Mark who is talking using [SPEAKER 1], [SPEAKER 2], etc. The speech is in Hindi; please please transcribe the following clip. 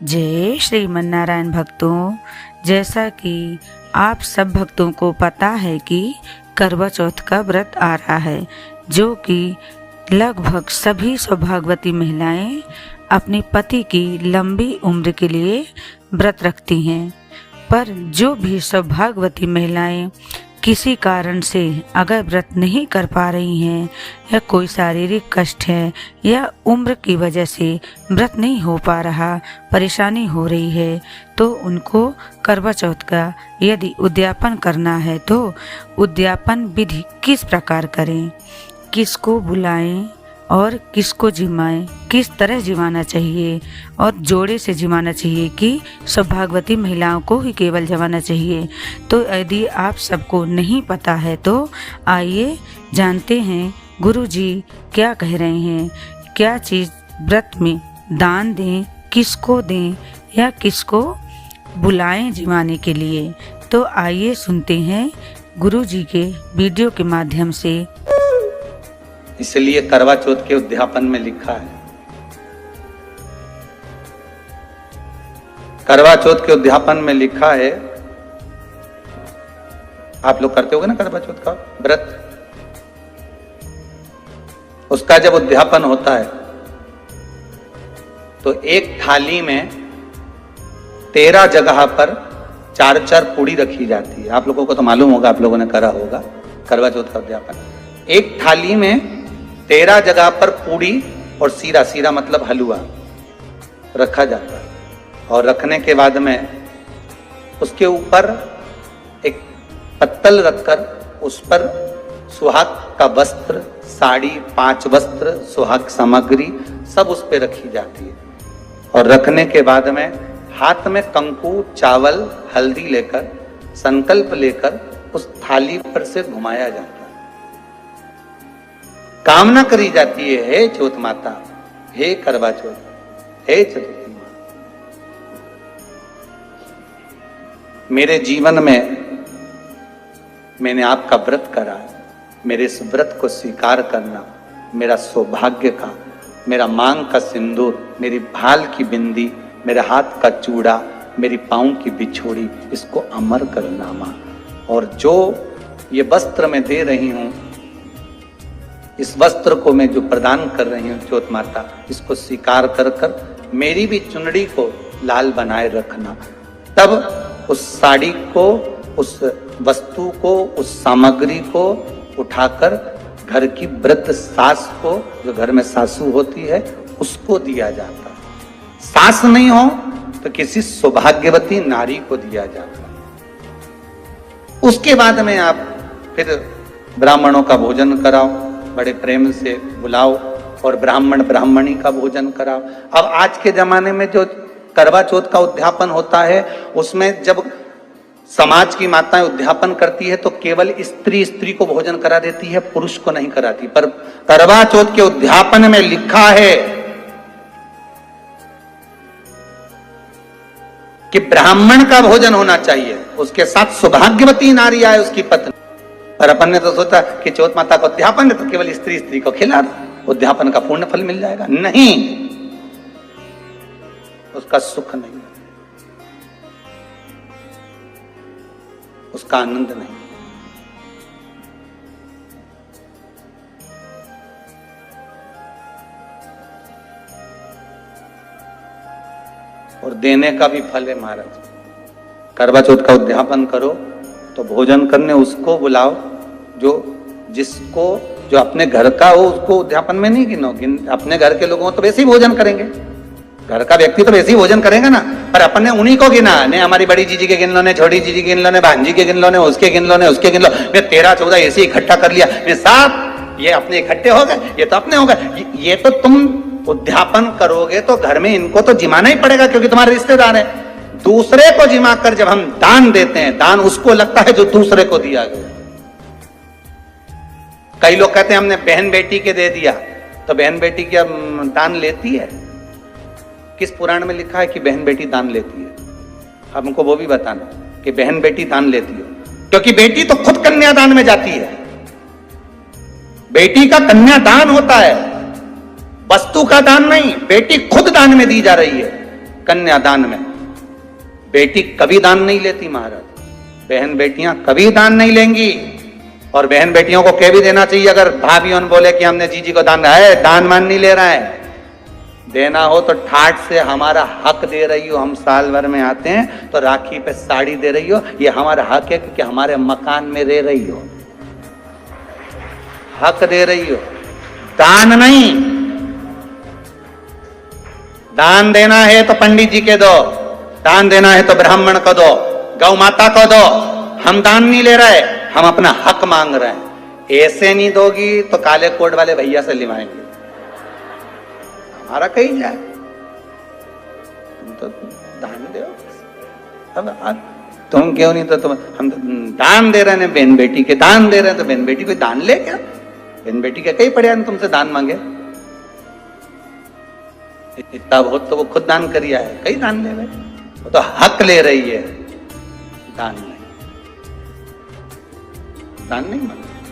[SPEAKER 1] जय श्रीमन्नारायण भक्तों, जैसा कि आप सब भक्तों को पता है कि करवा चौथ का व्रत आ रहा है, जो कि लगभग सभी सौभाग्यवती महिलाएं अपने पति की लंबी उम्र के लिए व्रत रखती हैं। पर जो भी सौभाग्यवती महिलाएं किसी कारण से अगर व्रत नहीं कर पा रही हैं या कोई शारीरिक कष्ट है या उम्र की वजह से व्रत नहीं हो पा रहा, परेशानी हो रही है, तो उनको करवा चौथ का यदि उद्यापन करना है तो उद्यापन विधि किस प्रकार करें, किसको बुलाएं और किसको जिमाएं, किस तरह जिमाना चाहिए और जोड़े से जिमाना चाहिए कि सौभाग्यवती महिलाओं को ही केवल जमाना चाहिए। तो यदि आप सबको नहीं पता है तो आइए जानते हैं गुरु जी क्या कह रहे हैं, क्या चीज़ व्रत में दान दें, किसको दें या किसको बुलाएं जिमाने के लिए। तो आइए सुनते हैं गुरु जी के वीडियो के माध्यम से।
[SPEAKER 2] इसलिए करवा चौथ के उद्यापन में लिखा है, करवा चौथ के उद्यापन में लिखा है, आप लोग करते होगे ना करवा चौथ का व्रत, उसका जब उद्यापन होता है तो एक थाली में 13 जगह पर 4-4 पूड़ी रखी जाती है। आप लोगों को तो मालूम होगा, आप लोगों ने करा होगा करवा चौथ का उद्यापन। एक थाली में 13 जगह पर पूड़ी और सीरा, सीरा मतलब हलवा रखा जाता है और रखने के बाद में उसके ऊपर एक पत्तल रखकर उस पर सुहाग का वस्त्र, साड़ी, 5 वस्त्र, सुहाग सामग्री सब उस पर रखी जाती है और रखने के बाद में हाथ में कंकु, चावल, हल्दी लेकर संकल्प लेकर उस थाली पर से घुमाया जाता है। कामना करी जाती है, हे चौथ माता, हे करवा चौथ, हे चतुर्थी माँ, मेरे जीवन में मैंने आपका व्रत करा, मेरे इस व्रत को स्वीकार करना, मेरा सौभाग्य का, मेरा मांग का सिंदूर, मेरी भाल की बिंदी, मेरे हाथ का चूड़ा, मेरी पाँव की बिछोड़ी, इसको अमर करना माँ। और जो ये वस्त्र मैं दे रही हूं, इस वस्त्र को मैं जो प्रदान कर रही हूँ चौथ माता, इसको स्वीकार कर कर मेरी भी चुनड़ी को लाल बनाए रखना। तब उस साड़ी को, उस वस्तु को, उस सामग्री को उठाकर घर की वृद्ध सास को, जो घर में सासू होती है, उसको दिया जाता। सास नहीं हो तो किसी सौभाग्यवती नारी को दिया जाता। उसके बाद में आप फिर ब्राह्मणों का भोजन कराओ, बड़े प्रेम से बुलाओ और ब्राह्मण ब्राह्मणी का भोजन कराओ। अब आज के जमाने में जो करवा चौथ का उद्यापन होता है, उसमें जब समाज की माताएं उद्यापन करती है तो केवल स्त्री को भोजन करा देती है, पुरुष को नहीं कराती। पर करवा चौथ के उद्यापन में लिखा है कि ब्राह्मण का भोजन होना चाहिए, उसके साथ सौभाग्यवती नारी आए, उसकी पत्नी। पर अपन ने तो सोचा कि चौथ माता का उद्यापन है तो केवल स्त्री को खिला दो, उद्यापन का पूर्ण फल मिल जाएगा। नहीं, उसका सुख नहीं, उसका आनंद नहीं। और देने का भी फल है महाराज। करवा चौथ का उद्यापन करो तो भोजन करने उसको बुलाओ जो अपने घर का हो, उसको उद्यापन में नहीं गिनो। अपने घर के लोगों तो वैसे ही भोजन करेंगे, घर का व्यक्ति तो वैसे ही भोजन करेगा ना, पर अपन ने उन्हीं को गिना। ने हमारी बड़ी जीजी के गिन लो, ने छोटी जीजी के गिन लो, ने भांजी के गिन लो, ने उसके गिन लो, ने उसके गिन लो, ने 13-14 ऐसे इकट्ठा कर लिया, ने साथ ये अपने इकट्ठे हो गए, ये तो अपने हो गए। ये तो तुम उद्यापन करोगे तो घर में इनको तो जिमाना ही पड़ेगा क्योंकि तुम्हारे रिश्तेदार है। दूसरे को जिमा कर जब हम दान देते हैं, दान उसको लगता है जो दूसरे को दिया गया। कई लोग कहते हैं हमने बहन बेटी के दे दिया, तो बहन बेटी क्या दान लेती है? किस पुराण में लिखा है कि बहन बेटी दान लेती है? हमको वो भी बताना कि बहन बेटी दान लेती है, क्योंकि बेटी तो खुद कन्यादान में जाती है। बेटी का कन्यादान होता है, वस्तु का दान नहीं, बेटी खुद दान में दी जा रही है। कन्यादान में। बेटी कभी दान नहीं लेती महाराज, बहन बेटियां कभी दान नहीं लेंगी। और बहन बेटियों को कह भी देना चाहिए, अगर भाभी उन बोले कि हमने जीजी को दान है, दान मान नहीं ले रहा है, देना हो तो ठाट से हमारा हक दे रही हो। हम साल भर में आते हैं तो राखी पे साड़ी दे रही हो, ये हमारा हक है क्योंकि हमारे मकान में रह रही हो, हक दे रही हो, दान नहीं। दान देना है तो पंडित जी के दो, दान देना है तो ब्राह्मण को दो, गौ माता को दो। हम दान नहीं ले रहे, हम अपना हक मांग रहे हैं। ऐसे नहीं दोगी तो काले कोट वाले भैया से लिवाएंगे, हमारा कहीं जाए। तुम तो दान दो, अब तुम क्यों नहीं, तो तुम हम तो दान दे रहे हैं, बहन बेटी के दान दे रहे हैं, तो बहन बेटी कोई दान ले क्या? बहन बेटी के कई पड़े हैं तुमसे दान मांगे? इतना बहुत तो वो खुद दान करिया है, कई दान ले रहे, वो तो हक ले रही है, दान नहीं, दान नहीं मांगे।